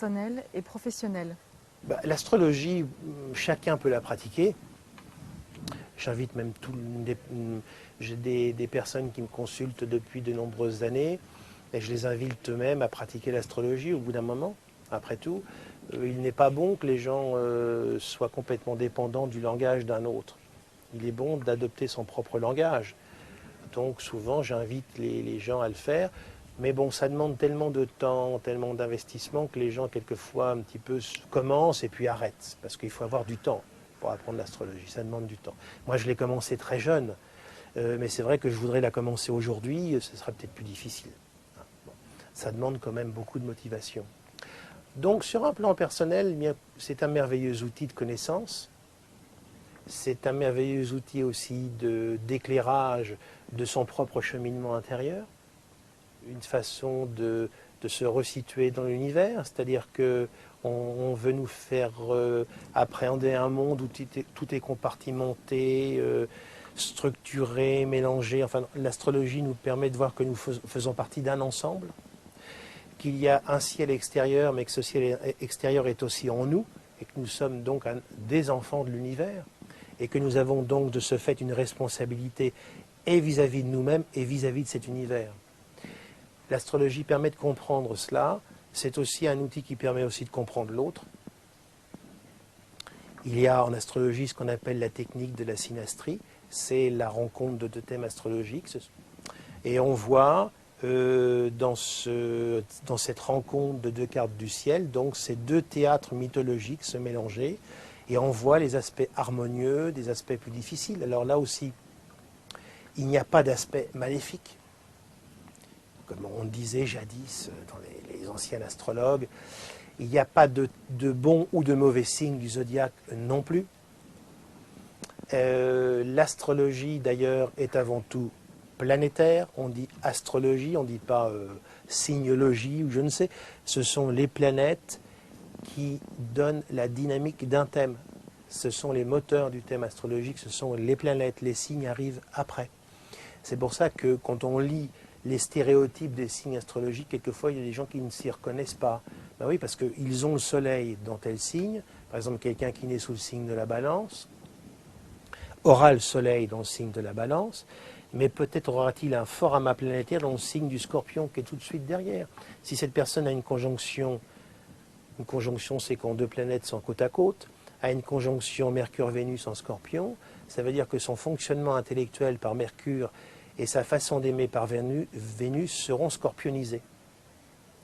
personnel et professionnel? L'astrologie, chacun peut la pratiquer. J'invite même j'ai des personnes qui me consultent depuis de nombreuses années et je les invite eux-mêmes à pratiquer l'astrologie au bout d'un moment. Après tout, il n'est pas bon que les gens soient complètement dépendants du langage d'un autre. Il est bon d'adopter son propre langage. Donc souvent, j'invite les gens à le faire. Mais bon, ça demande tellement de temps, tellement d'investissement que les gens, quelquefois, un petit peu commencent et puis arrêtent. Parce qu'il faut avoir du temps pour apprendre l'astrologie. Ça demande du temps. Moi, je l'ai commencé très jeune. Mais c'est vrai que je voudrais la commencer aujourd'hui. Ce sera peut-être plus difficile. Bon, ça demande quand même beaucoup de motivation. Donc, sur un plan personnel, c'est un merveilleux outil de connaissance. C'est un merveilleux outil aussi d'éclairage de son propre cheminement intérieur. Une façon de se resituer dans l'univers, c'est-à-dire qu'on veut nous faire appréhender un monde où tout est compartimenté, structuré, mélangé. Enfin, l'astrologie nous permet de voir que nous faisons partie d'un ensemble, qu'il y a un ciel extérieur, mais que ce ciel extérieur est aussi en nous, et que nous sommes donc des enfants de l'univers, et que nous avons donc de ce fait une responsabilité et vis-à-vis de nous-mêmes et vis-à-vis de cet univers. L'astrologie permet de comprendre cela. C'est aussi un outil qui permet aussi de comprendre l'autre. Il y a en astrologie ce qu'on appelle la technique de la synastrie. C'est la rencontre de deux thèmes astrologiques. Et on voit dans cette rencontre de deux cartes du ciel, donc ces deux théâtres mythologiques se mélanger. Et on voit les aspects harmonieux, des aspects plus difficiles. Alors là aussi, il n'y a pas d'aspect maléfique. Comme on disait jadis dans les anciens astrologues, il n'y a pas de bons ou de mauvais signes du zodiaque non plus. L'astrologie d'ailleurs est avant tout planétaire, on dit astrologie, on ne dit pas signologie ou je ne sais. Ce sont les planètes qui donnent la dynamique d'un thème. Ce sont les moteurs du thème astrologique, ce sont les planètes, les signes arrivent après. C'est pour ça que quand on lit les stéréotypes des signes astrologiques, quelquefois il y a des gens qui ne s'y reconnaissent pas. Ben oui, parce qu'ils ont le soleil dans tel signe, par exemple quelqu'un qui naît sous le signe de la balance, aura le soleil dans le signe de la balance, mais peut-être aura-t-il un fort amas planétaire dans le signe du scorpion qui est tout de suite derrière. Si cette personne a une conjonction c'est quand deux planètes sont côte à côte, a une conjonction Mercure-Vénus en scorpion, ça veut dire que son fonctionnement intellectuel par Mercure et sa façon d'aimer par Vénus seront scorpionisés.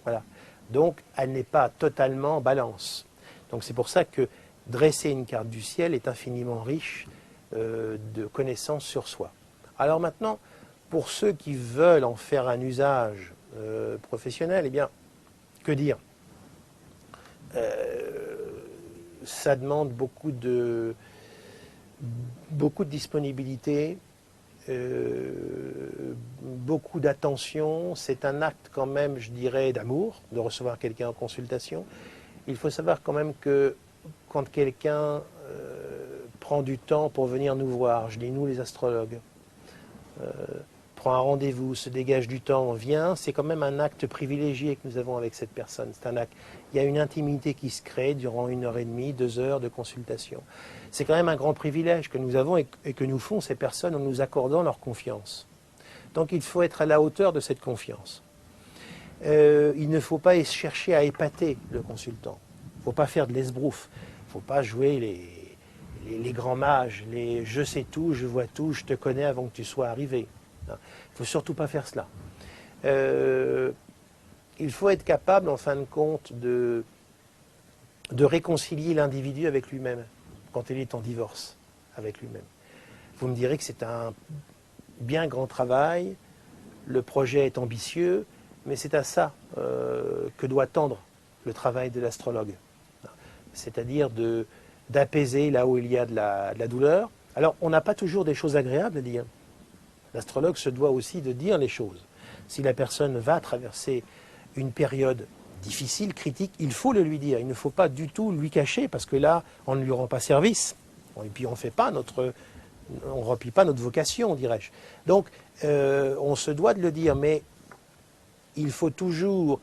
Voilà. Donc, elle n'est pas totalement balance. Donc, c'est pour ça que dresser une carte du ciel est infiniment riche de connaissances sur soi. Alors maintenant, pour ceux qui veulent en faire un usage professionnel, eh bien, que dire ? Ça demande beaucoup de disponibilité, beaucoup d'attention. C'est un acte quand même, je dirais, d'amour, de recevoir quelqu'un en consultation. Il faut savoir quand même que quand quelqu'un prend du temps pour venir nous voir, je dis nous les astrologues, prend un rendez-vous, se dégage du temps, vient, c'est quand même un acte privilégié que nous avons avec cette personne. C'est un acte. Il y a une intimité qui se crée durant 1h30, 2 heures de consultation. C'est quand même un grand privilège que nous avons et que nous font ces personnes en nous accordant leur confiance. Donc il faut être à la hauteur de cette confiance. Il ne faut pas chercher à épater le consultant. Il ne faut pas faire de l'esbrouf. Il ne faut pas jouer les grands mages, les je sais tout, je vois tout, je te connais avant que tu sois arrivé. Il ne faut surtout pas faire cela. Il faut être capable, en fin de compte, de réconcilier l'individu avec lui-même, quand il est en divorce avec lui-même. Vous me direz que c'est un bien grand travail, le projet est ambitieux, mais c'est à ça que doit tendre le travail de l'astrologue. C'est-à-dire d'apaiser là où il y a de la douleur. Alors, on n'a pas toujours des choses agréables à dire. L'astrologue se doit aussi de dire les choses. Si la personne va traverser une période difficile, critique, il faut le lui dire. Il ne faut pas du tout lui cacher, parce que là, on ne lui rend pas service. Et puis on ne remplit pas notre vocation, dirais-je. Donc, on se doit de le dire, mais il faut toujours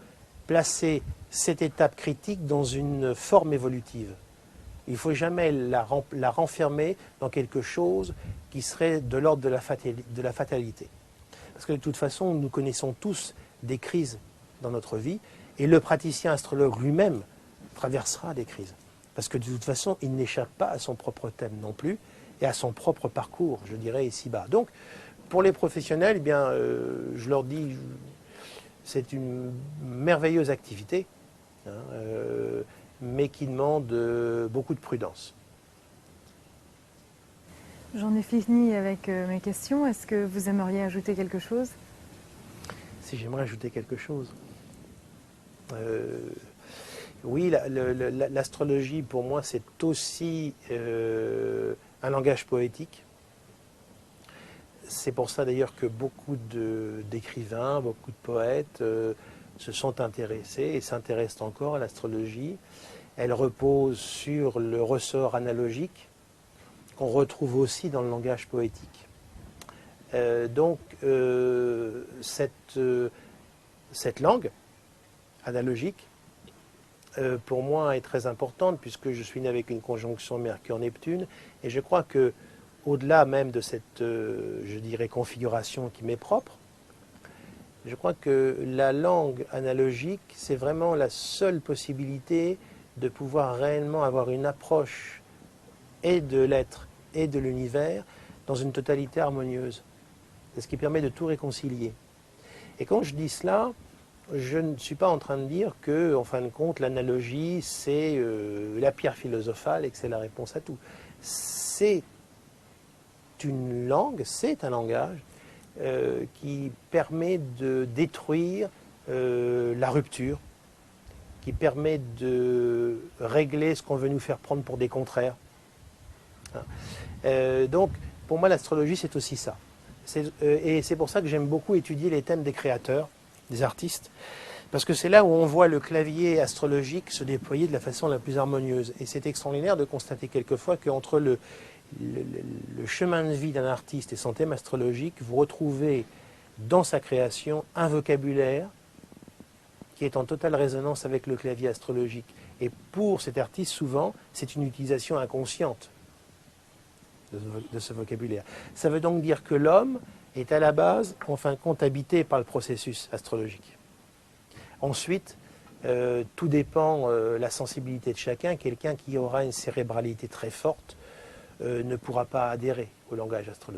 placer cette étape critique dans une forme évolutive. Il ne faut jamais la renfermer dans quelque chose qui serait de l'ordre de la fatalité. Parce que de toute façon, nous connaissons tous des crises dans notre vie, et le praticien astrologue lui-même traversera des crises. Parce que de toute façon, il n'échappe pas à son propre thème non plus, et à son propre parcours, je dirais, ici-bas. Donc, pour les professionnels, eh bien, je leur dis, c'est une merveilleuse activité, hein, mais qui demande beaucoup de prudence. J'en ai fini avec mes questions. Est-ce que vous aimeriez ajouter quelque chose? Si j'aimerais ajouter quelque chose. Oui, l'astrologie, pour moi, c'est aussi un langage poétique. C'est pour ça d'ailleurs que beaucoup d'écrivains, beaucoup de poètes se sont intéressés et s'intéressent encore à l'astrologie. Elle repose sur le ressort analogique qu'on retrouve aussi dans le langage poétique. Donc cette langue analogique, pour moi, est très importante puisque je suis né avec une conjonction Mercure-Neptune, et je crois que au-delà même de cette, je dirais, configuration qui m'est propre, je crois que la langue analogique, c'est vraiment la seule possibilité de pouvoir réellement avoir une approche et de l'être et de l'univers dans une totalité harmonieuse. C'est ce qui permet de tout réconcilier. Et quand je dis cela, je ne suis pas en train de dire que, en fin de compte, l'analogie, c'est la pierre philosophale et que c'est la réponse à tout. C'est une langue, c'est un langage qui permet de détruire la rupture, qui permet de régler ce qu'on veut nous faire prendre pour des contraires. Donc, pour moi, l'astrologie, c'est aussi ça. Et c'est pour ça que j'aime beaucoup étudier les thèmes des créateurs, des artistes, parce que c'est là où on voit le clavier astrologique se déployer de la façon la plus harmonieuse. Et c'est extraordinaire de constater quelquefois qu'entre le chemin de vie d'un artiste et son thème astrologique, vous retrouvez dans sa création un vocabulaire qui est en totale résonance avec le clavier astrologique. Et pour cet artiste, souvent, c'est une utilisation inconsciente de ce vocabulaire. Ça veut donc dire que l'homme est à la base, en fin de compte, habité par le processus astrologique. Ensuite, tout dépend de la sensibilité de chacun. Quelqu'un qui aura une cérébralité très forte ne pourra pas adhérer au langage astrologique.